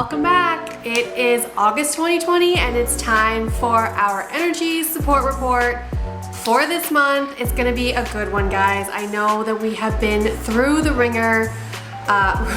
Welcome back. It is August 2020 and it's time for our energy support report for this month. It's gonna be a good one, guys. I know that we have been through the ringer.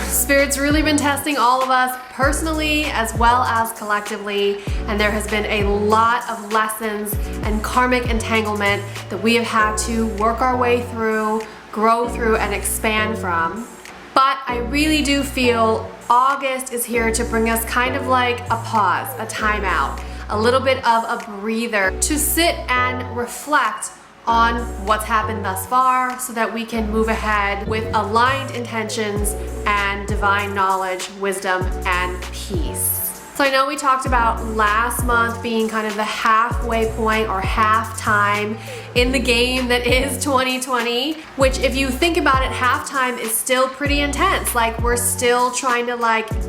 Spirit's really been testing all of us personally as well as collectively, and there has been a lot of lessons and karmic entanglement that we have had to work our way through, grow through, and expand from. But I really do feel August is here to bring us kind of like a pause, a timeout, a little bit of a breather to sit and reflect on what's happened thus far so that we can move ahead with aligned intentions and divine knowledge, wisdom, and peace. So I know we talked about last month being kind of the halfway point or halftime in the game that is 2020, which if you think about it, halftime is still pretty intense. Like we're still trying to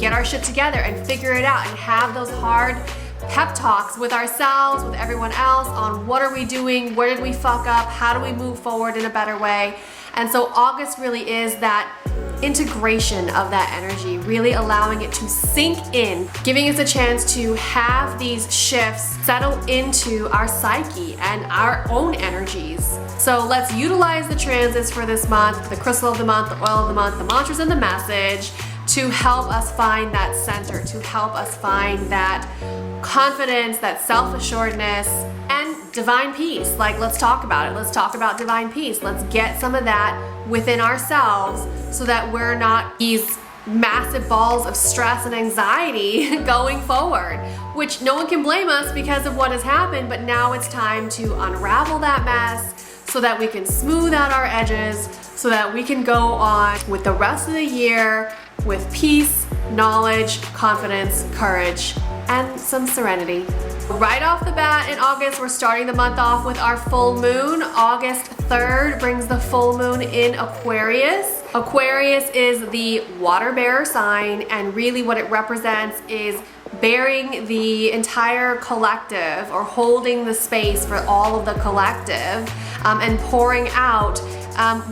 get our shit together and figure it out and have those hard pep talks with ourselves, with everyone else on what are we doing, where did we fuck up, how do we move forward in a better way. And so August really is that integration of that energy, really allowing it to sink in, giving us a chance to have these shifts settle into our psyche and our own energies. So let's utilize the transits for this month, the crystal of the month, the oil of the month, the mantras and the message to help us find that center, to help us find that confidence, that self-assuredness, and divine peace. Let's talk about it. Let's talk about divine peace. Let's get some of that within ourselves so that we're not these massive balls of stress and anxiety going forward, which no one can blame us because of what has happened, but now it's time to unravel that mess so that we can smooth out our edges, so that we can go on with the rest of the year with peace, knowledge, confidence, courage, and some serenity. Right off the bat in August, we're starting the month off with our full moon. August 3rd brings the full moon in Aquarius. Aquarius is the water bearer sign, and really what it represents is bearing the entire collective or holding the space for all of the collective and pouring out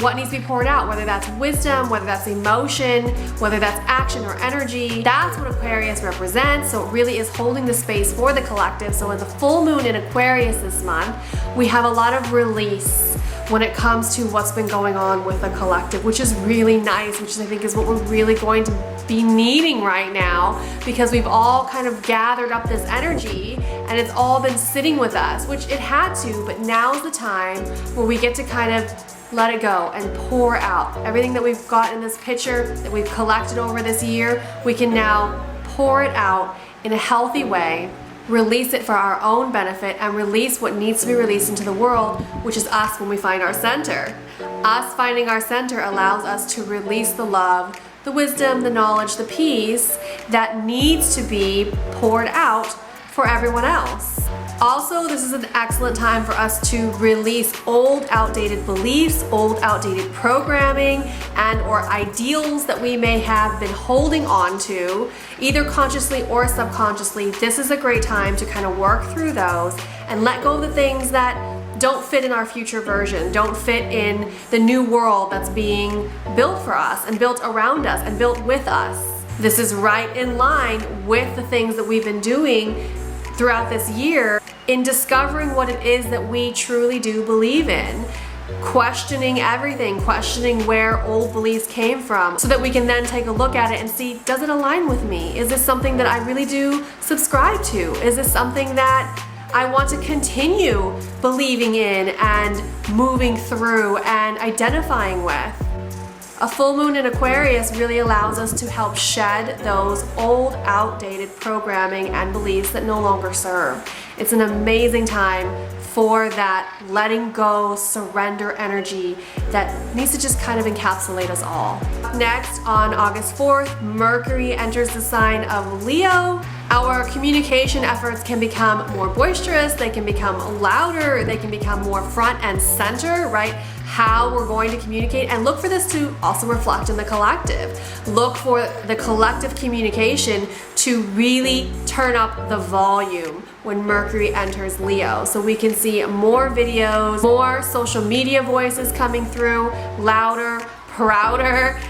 what needs to be poured out, whether that's wisdom, whether that's emotion, whether that's action or energy. That's what Aquarius represents. So it really is holding the space for the collective. So in the full moon in Aquarius this month, we have a lot of release when it comes to what's been going on with the collective, which is really nice, which I think is what we're really going to be needing right now, because we've all kind of gathered up this energy and it's all been sitting with us, which it had to, but now's the time where we get to kind of let it go and pour out everything that we've got in this picture that we've collected over this year. We can now pour it out in a healthy way, release it for our own benefit, and release what needs to be released into the world, which is us when we find our center. Us finding our center allows us to release the love, the wisdom, the knowledge, the peace that needs to be poured out for everyone else. Also, this is an excellent time for us to release old, outdated beliefs, old, outdated programming, and or ideals that we may have been holding on to, either consciously or subconsciously. This is a great time to kind of work through those and let go of the things that don't fit in our future version, don't fit in the new world that's being built for us and built around us and built with us. This is right in line with the things that we've been doing throughout this year in discovering what it is that we truly do believe in, questioning everything, questioning where old beliefs came from, so that we can then take a look at it and see, does it align with me? Is this something that I really do subscribe to? Is this something that I want to continue believing in and moving through and identifying with? A full moon in Aquarius really allows us to help shed those old, outdated programming and beliefs that no longer serve. It's an amazing time for that letting go, surrender energy that needs to just kind of encapsulate us all. Next, on August 4th, Mercury enters the sign of Leo. Our communication efforts can become more boisterous, they can become louder, they can become more front and center, right? How we're going to communicate, and look for this to also reflect in the collective. Look for the collective communication to really turn up the volume when Mercury enters Leo. So we can see more videos, more social media voices coming through, louder, prouder,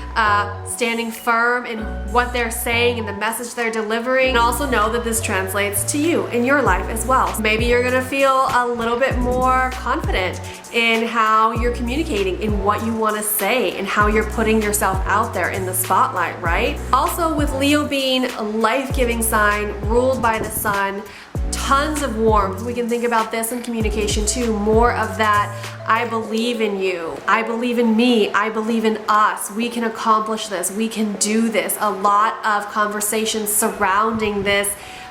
standing firm in what they're saying and the message they're delivering. And also know that this translates to you in your life as well. Maybe you're gonna feel a little bit more confident in how you're communicating, in what you want to say, and how you're putting yourself out there in the spotlight, right? Also, with Leo being a life-giving sign ruled by the sun, tons of warmth. We can think about this in communication too, more of that I believe in you, I believe in me, I believe in us, we can accomplish this, we can do this. A lot of conversations surrounding this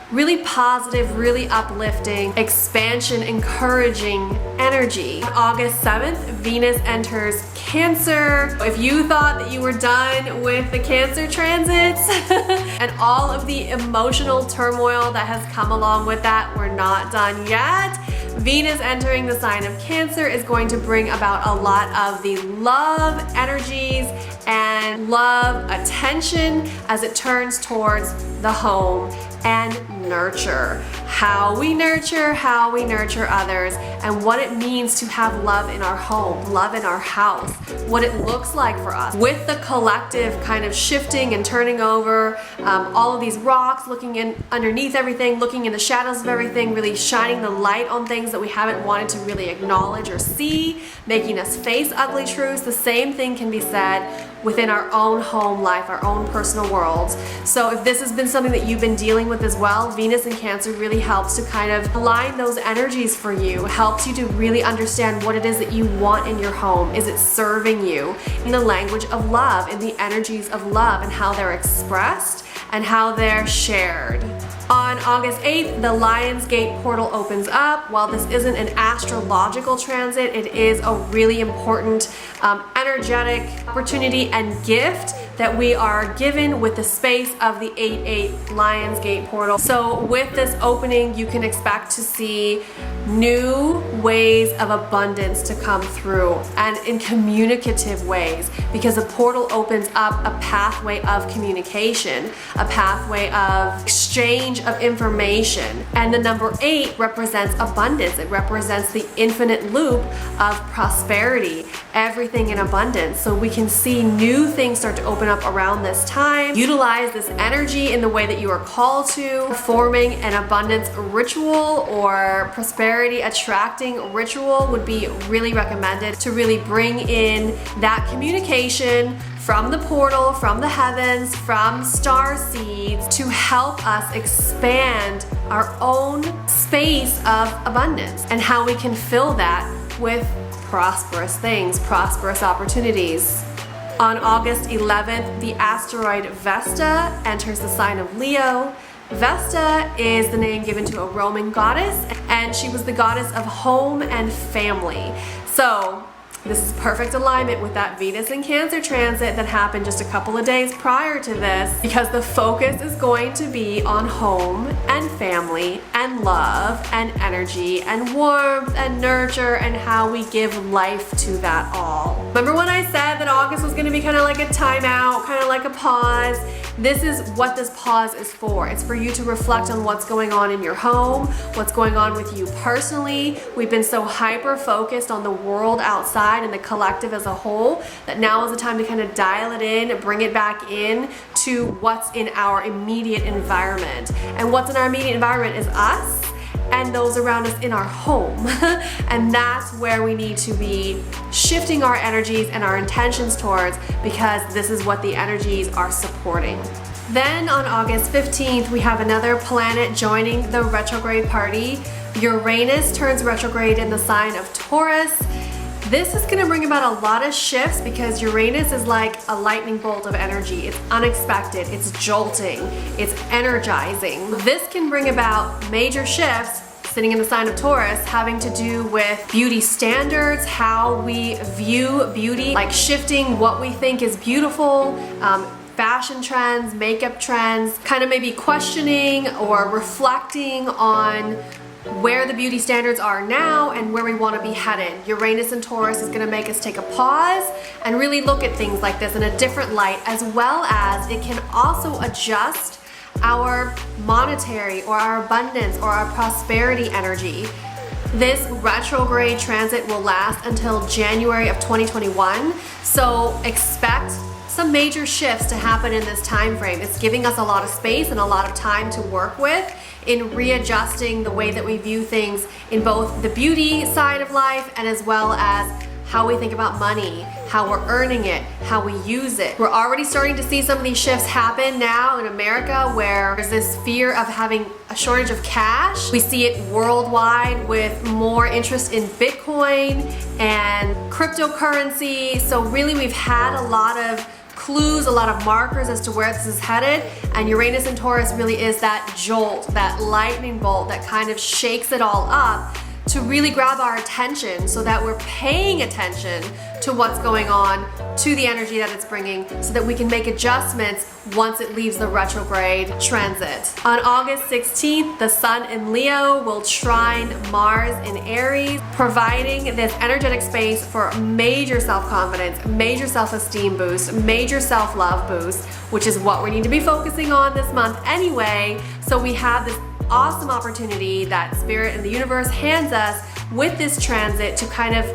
really positive, really uplifting, expansion, encouraging energy. On August 7th, Venus enters Cancer. If you thought that you were done with the Cancer transits and all of the emotional turmoil that has come along with that, we're not done yet. Venus entering the sign of Cancer is going to bring about a lot of the love energies and love attention as it turns towards the home and nurture. How we nurture others, and what it means to have love in our home, love in our house, what it looks like for us. With the collective kind of shifting and turning over all of these rocks, looking in underneath everything, looking in the shadows of everything, really shining the light on things that we haven't wanted to really acknowledge or see, making us face ugly truths. The same thing can be said within our own home life, our own personal worlds. So if this has been something that you've been dealing with as well, Venus in Cancer really helps to kind of align those energies for you, helps you to really understand what it is that you want in your home. Is it serving you in the language of love, in the energies of love, and how they're expressed and how they're shared. On August 8th, the Lion's Gate portal opens up. While this isn't an astrological transit, it is a really important energetic opportunity and gift that we are given with the space of the 8/8 Lion's Gate portal. So with this opening, you can expect to see new ways of abundance to come through, and in communicative ways, because the portal opens up a pathway of communication, a pathway of exchange of information. And the number 8 represents abundance. It represents the infinite loop of prosperity, everything in abundance. So we can see new things start to open up around this time. Utilize this energy in the way that you are called to. Performing an abundance ritual or prosperity attracting ritual would be really recommended to really bring in that communication from the portal, from the heavens, from star seeds, to help us expand our own space of abundance and how we can fill that with prosperous things, prosperous opportunities. On August 11th, the asteroid Vesta enters the sign of Leo. Vesta is the name given to a Roman goddess, and she was the goddess of home and family. So this is perfect alignment with that Venus in Cancer transit that happened just a couple of days prior to this, because the focus is going to be on home and family and love and energy and warmth and nurture and how we give life to that all. Remember when I said that August was going to be kind of like a timeout, kind of like a pause? This is what this pause is for. It's for you to reflect on what's going on in your home, what's going on with you personally. We've been so hyper focused on the world outside and the collective as a whole that now is the time to kind of dial it in, bring it back in to what's in our immediate environment. And what's in our immediate environment is us and those around us in our home. And that's where we need to be shifting our energies and our intentions towards, because this is what the energies are supporting. Then on August 15th, we have another planet joining the retrograde party. Uranus turns retrograde in the sign of Taurus. This is going to bring about a lot of shifts because Uranus is like a lightning bolt of energy. It's unexpected, it's jolting, it's energizing. This can bring about major shifts sitting in the sign of Taurus, having to do with beauty standards, how we view beauty, like shifting what we think is beautiful, fashion trends, makeup trends, kind of maybe questioning or reflecting on where the beauty standards are now and where we want to be headed. Uranus and Taurus is going to make us take a pause and really look at things like this in a different light, as well as it can also adjust our monetary or our abundance or our prosperity energy. This retrograde transit will last until January of 2021, so expect some major shifts to happen in this time frame. It's giving us a lot of space and a lot of time to work with in readjusting the way that we view things in both the beauty side of life and as well as how we think about money, how we're earning it, how we use it. We're already starting to see some of these shifts happen now in America where there's this fear of having a shortage of cash. We see it worldwide with more interest in Bitcoin and cryptocurrency. So really we've had a lot of clues, a lot of markers as to where this is headed, and Uranus and Taurus really is that jolt, that lightning bolt that kind of shakes it all up to really grab our attention so that we're paying attention to what's going on, to the energy that it's bringing, so that we can make adjustments once it leaves the retrograde transit. On August 16th, the Sun in Leo will trine Mars in Aries, providing this energetic space for major self-confidence, major self-esteem boost, major self-love boost, which is what we need to be focusing on this month anyway. So we have this awesome opportunity that Spirit and the universe hands us with this transit to kind of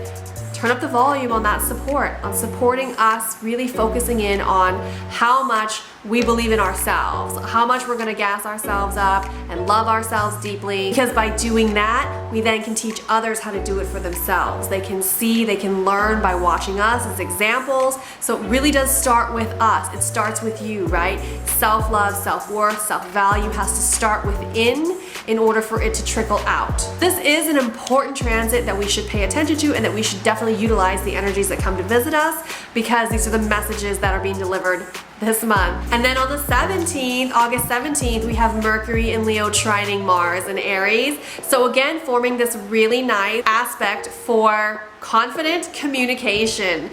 turn up the volume on that support, on supporting us, really focusing in on how much we believe in ourselves, how much we're gonna gas ourselves up and love ourselves deeply, because by doing that, we then can teach others how to do it for themselves. They can see, they can learn by watching us as examples. So it really does start with us. It starts with you, right? Self-love, self-worth, self-value has to start within in order for it to trickle out. This is an important transit that we should pay attention to and that we should definitely utilize the energies that come to visit us, because these are the messages that are being delivered this month. And then on the 17th, August 17th, we have Mercury in Leo trining Mars in Aries. So again, forming this really nice aspect for confident communication,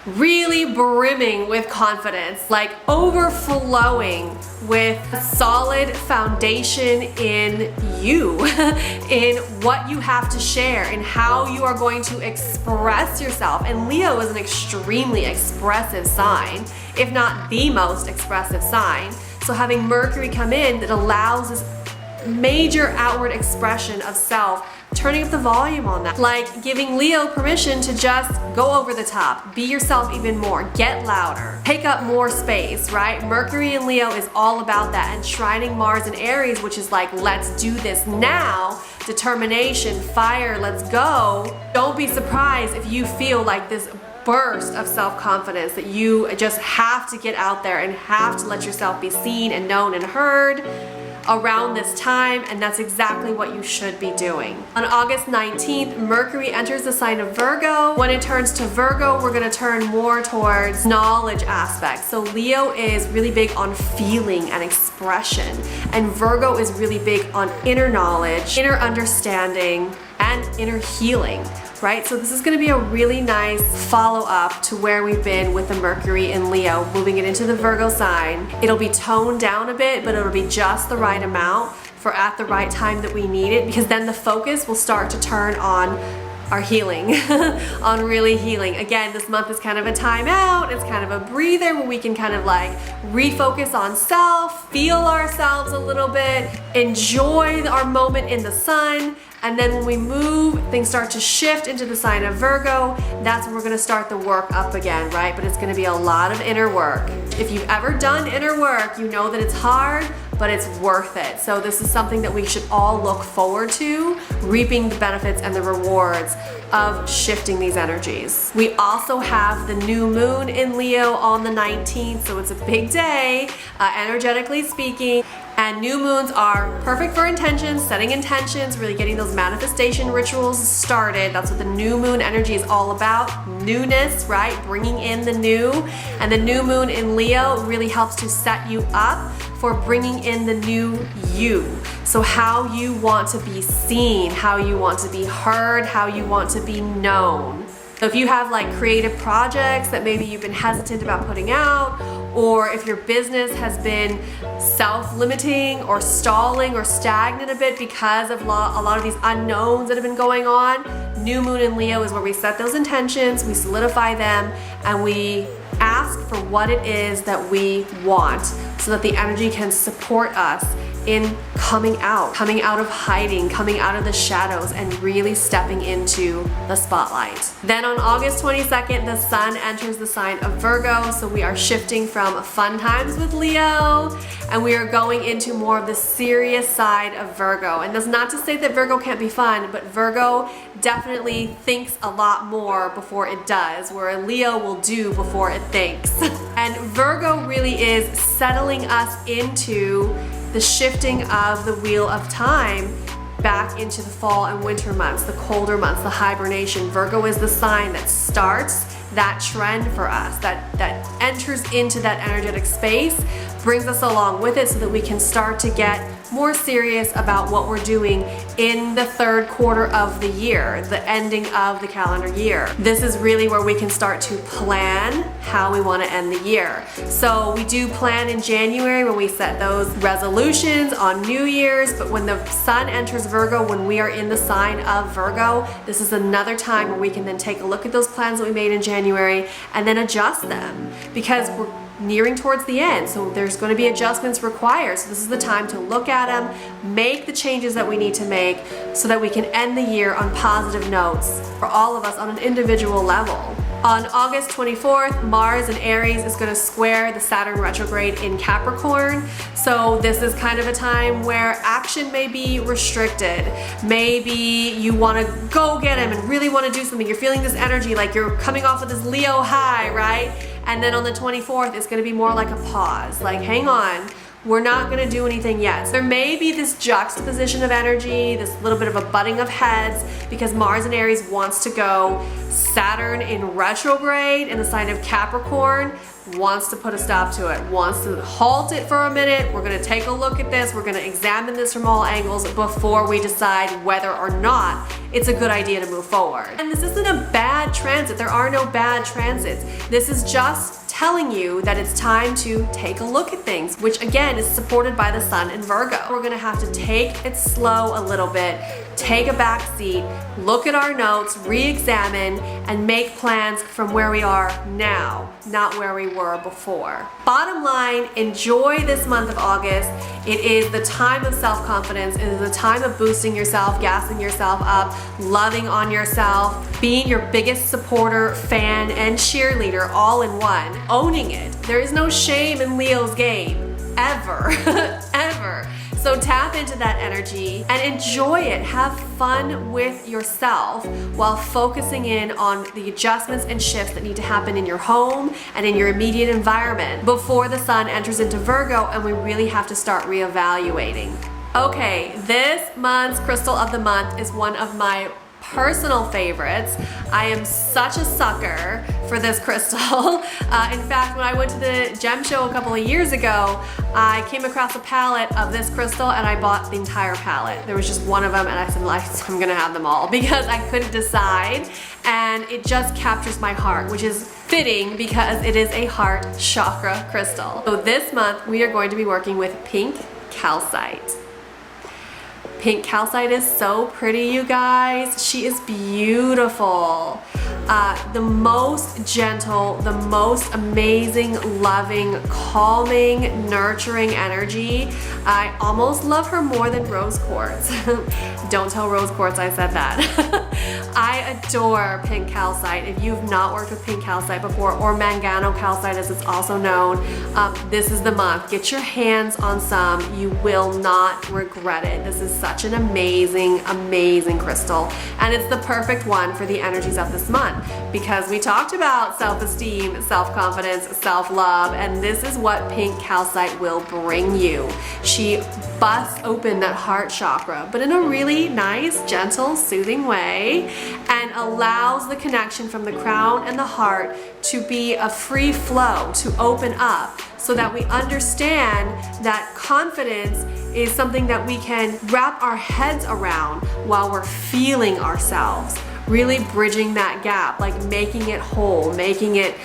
really brimming with confidence, like overflowing with a solid foundation in you, in what you have to share, in how you are going to express yourself. And Leo is an extremely expressive sign, if not the most expressive sign. So having Mercury come in, that allows this major outward expression of self, turning up the volume on that, like giving Leo permission to just go over the top, be yourself even more, get louder, take up more space, right? Mercury in Leo is all about that, and trining Mars in Aries, which is like, let's do this now, determination, fire, let's go. Don't be surprised if you feel like this burst of self-confidence that you just have to get out there and have to let yourself be seen and known and heard around this time, and that's exactly what you should be doing. On August 19th, Mercury enters the sign of Virgo. When it turns to Virgo, we're gonna turn more towards knowledge aspects. So Leo is really big on feeling and expression, and Virgo is really big on inner knowledge, inner understanding, and inner healing. Right? So this is going to be a really nice follow-up to where we've been with the Mercury in Leo, moving it into the Virgo sign. It'll be toned down a bit, but it'll be just the right amount for at the right time that we need it, because then the focus will start to turn on our healing, on really healing. Again, this month is kind of a timeout. It's kind of a breather where we can kind of like refocus on self, feel ourselves a little bit, enjoy our moment in the sun. And then when we move, things start to shift into the sign of Virgo. That's when we're gonna start the work up again, right? But it's gonna be a lot of inner work. If you've ever done inner work, you know that it's hard, but it's worth it. So this is something that we should all look forward to, reaping the benefits and the rewards of shifting these energies. We also have the new moon in Leo on the 19th, so it's a big day, energetically speaking. And new moons are perfect for intentions, setting intentions, really getting those manifestation rituals started. That's what the new moon energy is all about. Newness, right? Bringing in the new. And the new moon in Leo really helps to set you up for bringing in the new you. So how you want to be seen, how you want to be heard, how you want to be known. So if you have like creative projects that maybe you've been hesitant about putting out, or if your business has been self-limiting or stalling or stagnant a bit because of a lot of these unknowns that have been going on, new moon in Leo is where we set those intentions, we solidify them, and we ask for what it is that we want so that the energy can support us in coming out of hiding, coming out of the shadows, and really stepping into the spotlight. Then on August 22nd, the sun enters the sign of Virgo, so we are shifting from fun times with Leo, and we are going into more of the serious side of Virgo. And that's not to say that Virgo can't be fun, but Virgo definitely thinks a lot more before it does, where Leo will do before it thinks. And Virgo really is settling us into the shifting of the wheel of time back into the fall and winter months, the colder months, the hibernation. Virgo is the sign that starts that trend for us, that enters into that energetic space, brings us along with it so that we can start to get more serious about what we're doing in the third quarter of the year, the ending of the calendar year. This is really where we can start to plan how we want to end the year. So we do plan in January when we set those resolutions on New Year's, but when the sun enters Virgo, when we are in the sign of Virgo, this is another time where we can then take a look at those plans that we made in January and then adjust them, because we're nearing towards the end, so there's going to be adjustments required. So this is the time to look at them, make the changes that we need to make so that we can end the year on positive notes for all of us on an individual level. On August 24th, Mars in Aries is going to square the Saturn retrograde in Capricorn. So this is kind of a time where action may be restricted. Maybe you want to go get him and really want to do something. You're feeling this energy, like you're coming off of this Leo high, right? And then on the 24th, it's going to be more like a pause, like hang on, we're not going to do anything yet. So there may be this juxtaposition of energy, this little bit of a butting of heads, because Mars in Aries wants to go. Saturn in retrograde in the sign of Capricorn wants to put a stop to it, wants to halt it for a minute. We're going to take a look at this. We're going to examine this from all angles before we decide whether or not it's a good idea to move forward. And this isn't a bad transit. There are no bad transits. This is just telling you that it's time to take a look at things, which again is supported by the sun in Virgo. We're going to have to take it slow a little bit, take a back seat, look at our notes, re-examine, and make plans from where we are now, not where we were before. Bottom line, enjoy this month of August. It is the time of self-confidence. It is the time of boosting yourself, gassing yourself up, loving on yourself, being your biggest supporter, fan, and cheerleader all in one, owning it. There is no shame in Leo's game, ever, ever. So tap into that energy and enjoy it. Have fun with yourself while focusing in on the adjustments and shifts that need to happen in your home and in your immediate environment before the sun enters into Virgo and we really have to start reevaluating. Okay, this month's crystal of the month is one of my personal favorites. I am such a sucker for this crystal. In fact, when I went to the gem show a couple of years ago, I came across a palette of this crystal and I bought the entire palette. There was just one of them and I said, I'm gonna have them all because I couldn't decide, and it just captures my heart, which is fitting because it is a heart chakra crystal. So this month we are going to be working with pink calcite. Pink calcite is so pretty, you guys. She is beautiful. The most gentle, the most amazing, loving, calming, nurturing energy. I almost love her more than rose quartz. Don't tell rose quartz I said that. I adore pink calcite. If you've not worked with pink calcite before, or mangano calcite as it's also known, this is the month. Get your hands on some. You will not regret it. This is such an amazing, amazing crystal. And it's the perfect one for the energies of this month because we talked about self-esteem, self-confidence, self-love, and this is what pink calcite will bring you. She busts open that heart chakra, but in a really nice, gentle, soothing way, and allows the connection from the crown and the heart to be a free flow, to open up, so that we understand that confidence is something that we can wrap our heads around while we're feeling ourselves. Really bridging that gap, like making it whole, making it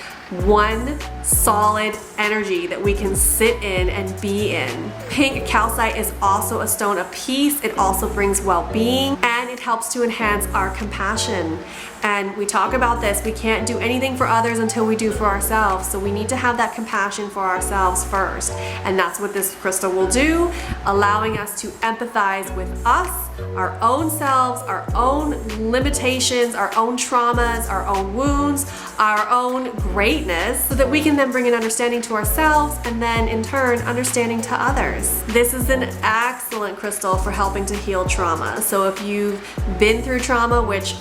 one solid energy that we can sit in and be in. Pink calcite is also a stone of peace. It also brings well-being, and it it helps to enhance our compassion. And we talk about this, we can't do anything for others until we do for ourselves. So we need to have that compassion for ourselves first. And that's what this crystal will do, allowing us to empathize with us, our own selves, our own limitations, our own traumas, our own wounds, our own greatness, so that we can then bring an understanding to ourselves and then in turn understanding to others. This is an excellent crystal for helping to heal trauma. So if you've been through trauma, which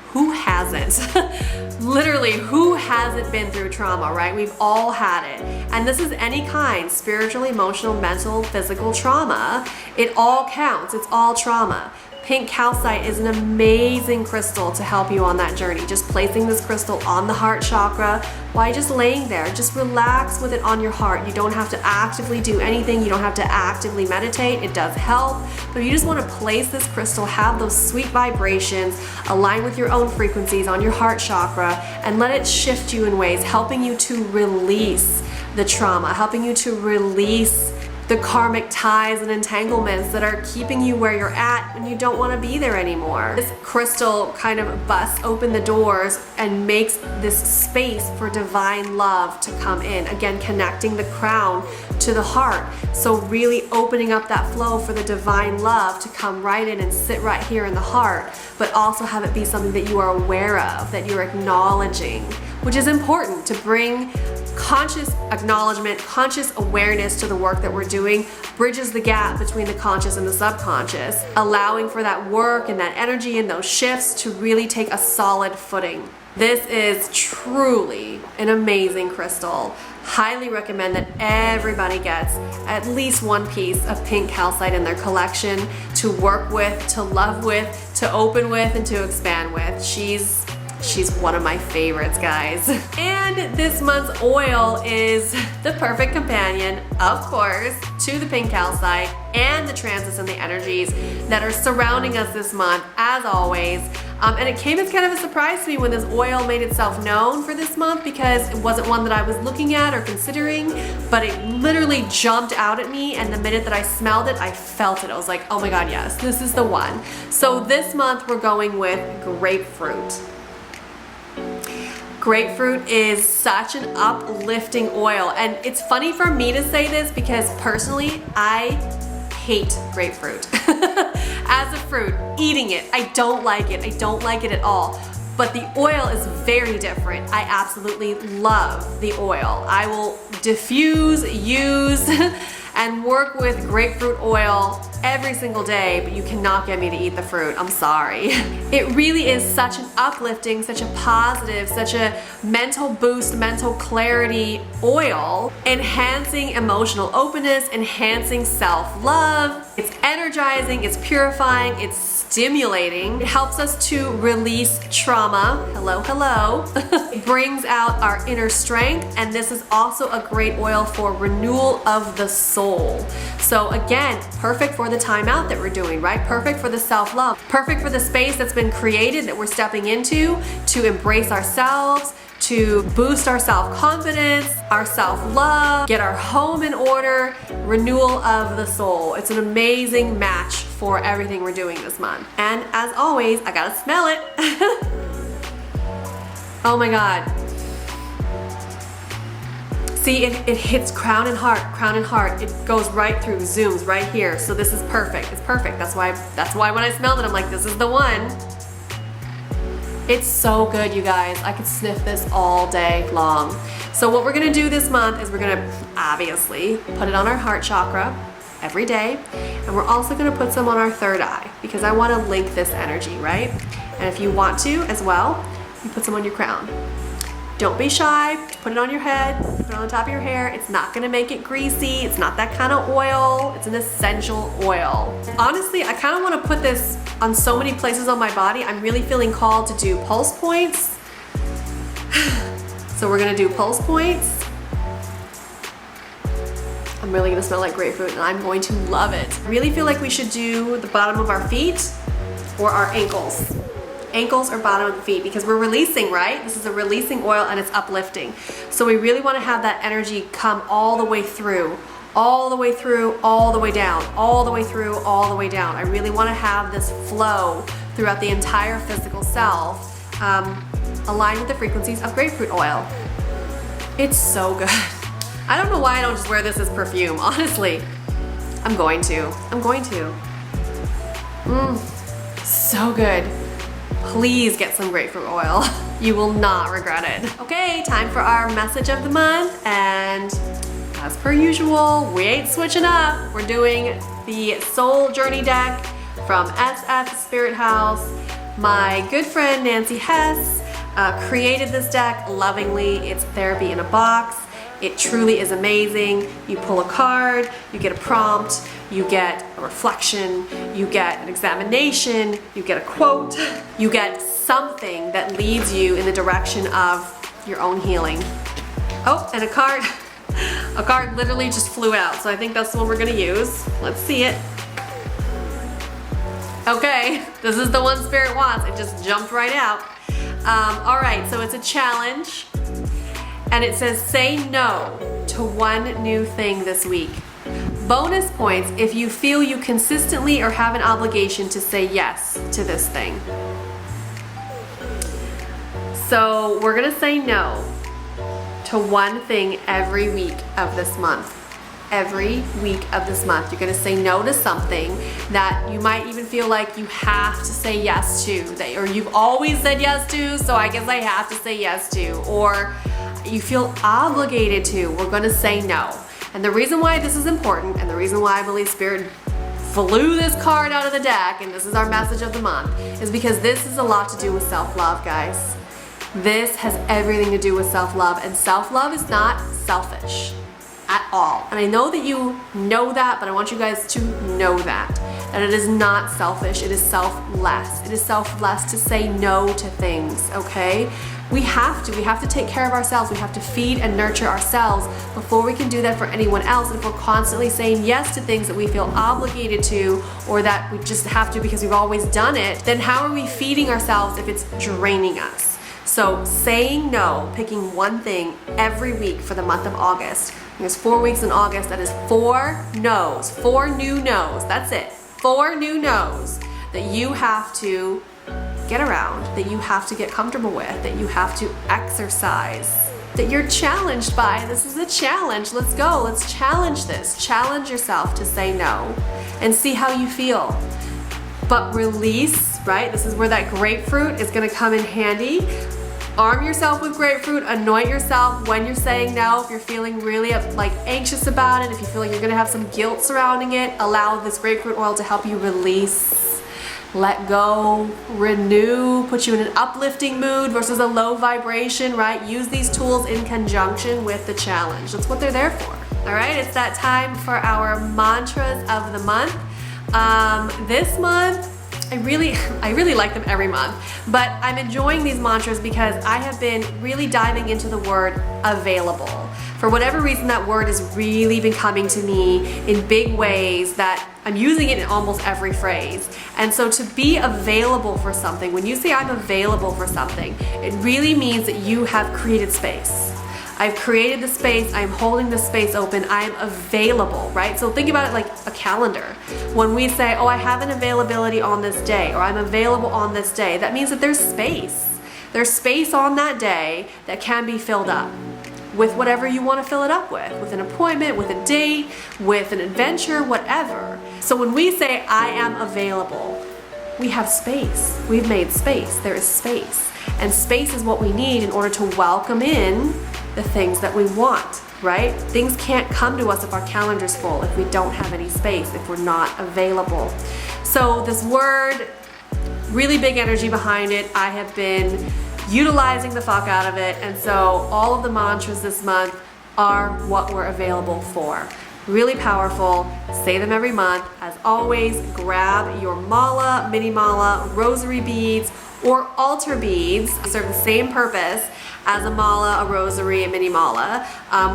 who hasn't? Literally, who hasn't been through trauma, right? We've all had it. And this is any kind, spiritual, emotional, mental, physical trauma. It all counts, it's all trauma. Pink calcite is an amazing crystal to help you on that journey. Just placing this crystal on the heart chakra while just laying there. Just relax with it on your heart. You don't have to actively do anything. You don't have to actively meditate. It does help. But you just want to place this crystal, have those sweet vibrations, align with your own frequencies on your heart chakra, and let it shift you in ways, helping you to release the trauma, helping you to release the karmic ties and entanglements that are keeping you where you're at when you don't want to be there anymore. This crystal kind of busts open the doors and makes this space for divine love to come in. Again, connecting the crown to the heart. So really opening up that flow for the divine love to come right in and sit right here in the heart, but also have it be something that you are aware of, that you're acknowledging, which is important to bring conscious acknowledgement, conscious awareness to the work that we're doing, bridges the gap between the conscious and the subconscious, allowing for that work and that energy and those shifts to really take a solid footing. This is truly an amazing crystal. Highly recommend that everybody gets at least one piece of pink calcite in their collection to work with, to love with, to open with, and to expand with. She's one of my favorites, guys. And this month's oil is the perfect companion, of course, to the pink calcite and the transits and the energies that are surrounding us this month, as always. And it came as kind of a surprise to me when this oil made itself known for this month, because it wasn't one that I was looking at or considering, but it literally jumped out at me, and the minute that I smelled it, I felt it. I was like, oh my God, yes, this is the one. So this month we're going with grapefruit. Grapefruit is such an uplifting oil, and it's funny for me to say this because personally I hate grapefruit. As a fruit, eating it, I don't like it. I don't like it at all. But the oil is very different. I absolutely love the oil. I will diffuse, use, and work with grapefruit oil every single day, but you cannot get me to eat the fruit. I'm sorry. It really is such an uplifting, such a positive, such a mental boost, mental clarity oil, enhancing emotional openness, enhancing self-love. It's energizing, it's purifying, it's stimulating. It helps us to release trauma. Hello, hello. It brings out our inner strength, and this is also a great oil for renewal of the soul. So again, perfect for the time out that we're doing, right? Perfect for the self-love. Perfect for the space that's been created that we're stepping into to embrace ourselves, to boost our self-confidence, our self-love, get our home in order, renewal of the soul. It's an amazing match for everything we're doing this month. And as always, I gotta smell it. Oh my God. See, it hits crown and heart. It goes right through, zooms right here. So this is perfect, it's perfect. That's why when I smelled it, I'm like, this is the one. It's so good, you guys. I could sniff this all day long. So what we're gonna do this month is we're gonna obviously put it on our heart chakra every day. And we're also gonna put some on our third eye because I wanna link this energy, right? And if you want to as well, you put some on your crown. Don't be shy, put it on your head, put it on the top of your hair. It's not gonna make it greasy. It's not that kind of oil. It's an essential oil. Honestly, I kind of wanna put this on so many places on my body. I'm really feeling called to do pulse points. So we're gonna do pulse points. I'm really gonna smell like grapefruit and I'm going to love it. I really feel like we should do the bottom of our feet or our ankles. Ankles or bottom of the feet, because we're releasing, right? This is a releasing oil and it's uplifting. So we really wanna have that energy come all the way through, all the way through, all the way down, all the way through, all the way down. I really wanna have this flow throughout the entire physical self, aligned with the frequencies of grapefruit oil. It's so good. I don't know why I don't just wear this as perfume, honestly. I'm going to. So good. Please get some grapefruit oil. You will not regret it. Okay, time for our message of the month, and as per usual, we ain't switching up. We're doing the Soul Journey deck from SF Spirit House. My good friend Nancy Hess created this deck lovingly. It's therapy in a box. It truly is amazing. You pull a card, you get a prompt, you get a reflection, you get an examination, you get a quote, you get something that leads you in the direction of your own healing. Oh, and a card. A card literally just flew out, so I think that's the one we're gonna use. Let's see it. Okay, this is the one Spirit wants. It just jumped right out. All right, so it's a challenge. And it says, say no to one new thing this week. Bonus points if you feel you consistently or have an obligation to say yes to this thing. So we're gonna say no to one thing every week of this month. Every week of this month, you're gonna say no to something that you might even feel like you have to say yes to, or you've always said yes to, so I guess I have to say yes to, or you feel obligated to. We're gonna say no. And the reason why this is important, and the reason why I believe Spirit flew this card out of the deck, and this is our message of the month, is because this is a lot to do with self-love, guys. This has everything to do with self-love, and self-love is not selfish at all. And I know that you know that, but I want you guys to know that it is not selfish, it is selfless. It is selfless to say no to things, okay? We have to take care of ourselves. We have to feed and nurture ourselves before we can do that for anyone else. And if we're constantly saying yes to things that we feel obligated to, or that we just have to because we've always done it, then how are we feeding ourselves if it's draining us? So saying no, picking one thing every week for the month of August. There's 4 weeks in August. That is 4 no's, 4 new no's. That's it. 4 new no's that you have to get around, that you have to get comfortable with, that you have to exercise, that you're challenged by. This is a challenge. Let's go. Let's challenge this. Challenge yourself to say no and see how you feel. But release, right? This is where that grapefruit is going to come in handy. Arm yourself with grapefruit, anoint yourself when you're saying no. If you're feeling really anxious about it, if you feel like you're gonna have some guilt surrounding it, allow this grapefruit oil to help you release, let go, renew, put you in an uplifting mood versus a low vibration, right? Use these tools in conjunction with the challenge. That's what they're there for. All right, it's that time for our mantras of the month. This month, I really like them every month, but I'm enjoying these mantras because I have been really diving into the word available. For whatever reason, that word has really been coming to me in big ways that I'm using it in almost every phrase. And so to be available for something, when you say I'm available for something, it really means that you have created space. I've created the space, I'm holding the space open, I'm available, right? So think about it like a calendar. When we say, oh, I have an availability on this day, or I'm available on this day, that means that there's space. There's space on that day that can be filled up with whatever you want to fill it up with an appointment, with a date, with an adventure, whatever. So when we say, I am available, we have space. We've made space. There is space. And space is what we need in order to welcome in the things that we want, right? Things can't come to us if our calendar's full, if we don't have any space, if we're not available. So this word, really big energy behind it. I have been utilizing the fuck out of it, and so all of the mantras this month are what we're available for. Really powerful. Say them every month. As always, grab your mala, mini mala, rosary beads, or altar beads. Serve the same purpose as a mala, a rosary, a mini mala,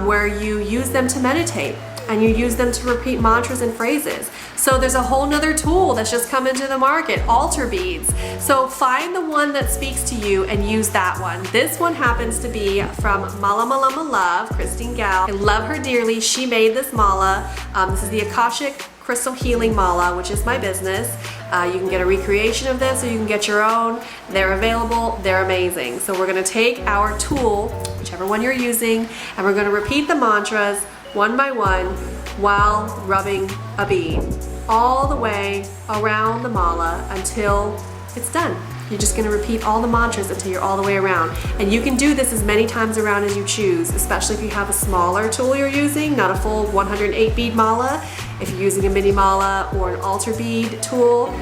where you use them to meditate and you use them to repeat mantras and phrases. So there's a whole nother tool that's just come into the market, altar beads. So find the one that speaks to you and use that one. This one happens to be from Mala Malama Love, Christine Gal. I love her dearly. She made this mala. This is the Akashic Crystal Healing Mala, which is my business. You can get a recreation of this or you can get your own. They're available, they're amazing. So we're gonna take our tool, whichever one you're using, and we're gonna repeat the mantras one by one while rubbing a bead all the way around the mala until it's done. You're just gonna repeat all the mantras until you're all the way around. And you can do this as many times around as you choose, especially if you have a smaller tool you're using, not a full 108 bead mala. If you're using a mini mala or an altar bead tool,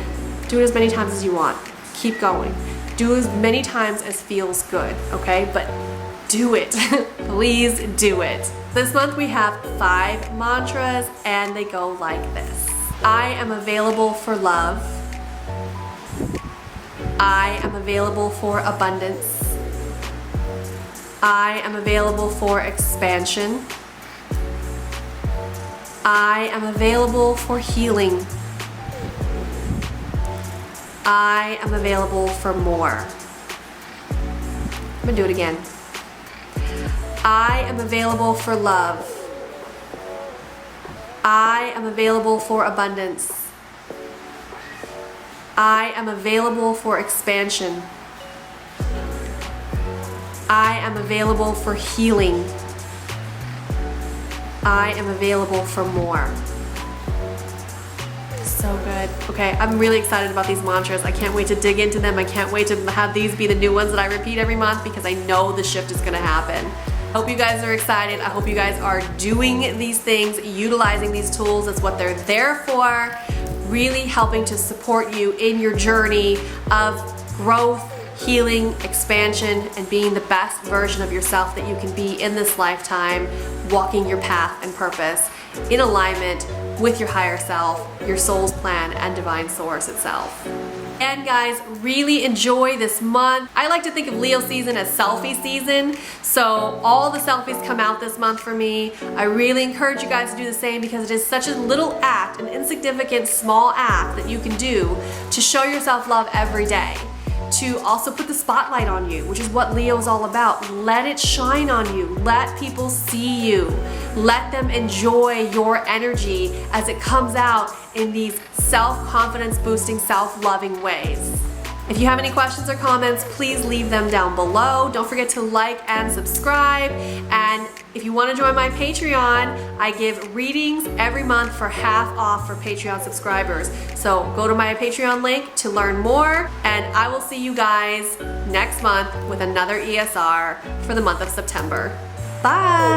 do it as many times as you want. Keep going. Do as many times as feels good, okay? But do it. Please do it. This month we have 5 mantras and they go like this. I am available for love. I am available for abundance. I am available for expansion. I am available for healing. I am available for more. I'm gonna do it again. I am available for love. I am available for abundance. I am available for expansion. I am available for healing. I am available for more. So good. Okay, I'm really excited about these mantras. I can't wait to dig into them. I can't wait to have these be the new ones that I repeat every month because I know the shift is gonna happen. I hope you guys are excited. I hope you guys are doing these things, utilizing these tools. That's what they're there for. Really helping to support you in your journey of growth, healing, expansion, and being the best version of yourself that you can be in this lifetime, walking your path and purpose in alignment with your higher self, your soul's plan, and divine source itself. And guys, really enjoy this month. I like to think of Leo season as selfie season. So all the selfies come out this month for me. I really encourage you guys to do the same because it is such a little act, an insignificant small act that you can do to show yourself love every day. To also put the spotlight on you, which is what Leo is all about. Let it shine on you. Let people see you. Let them enjoy your energy as it comes out in these self-confidence boosting, self-loving ways. If you have any questions or comments, please leave them down below. Don't forget to like and subscribe. And if you want to join my Patreon, I give readings every month for half off for Patreon subscribers. So go to my Patreon link to learn more, and I will see you guys next month with another ESR for the month of September. Bye!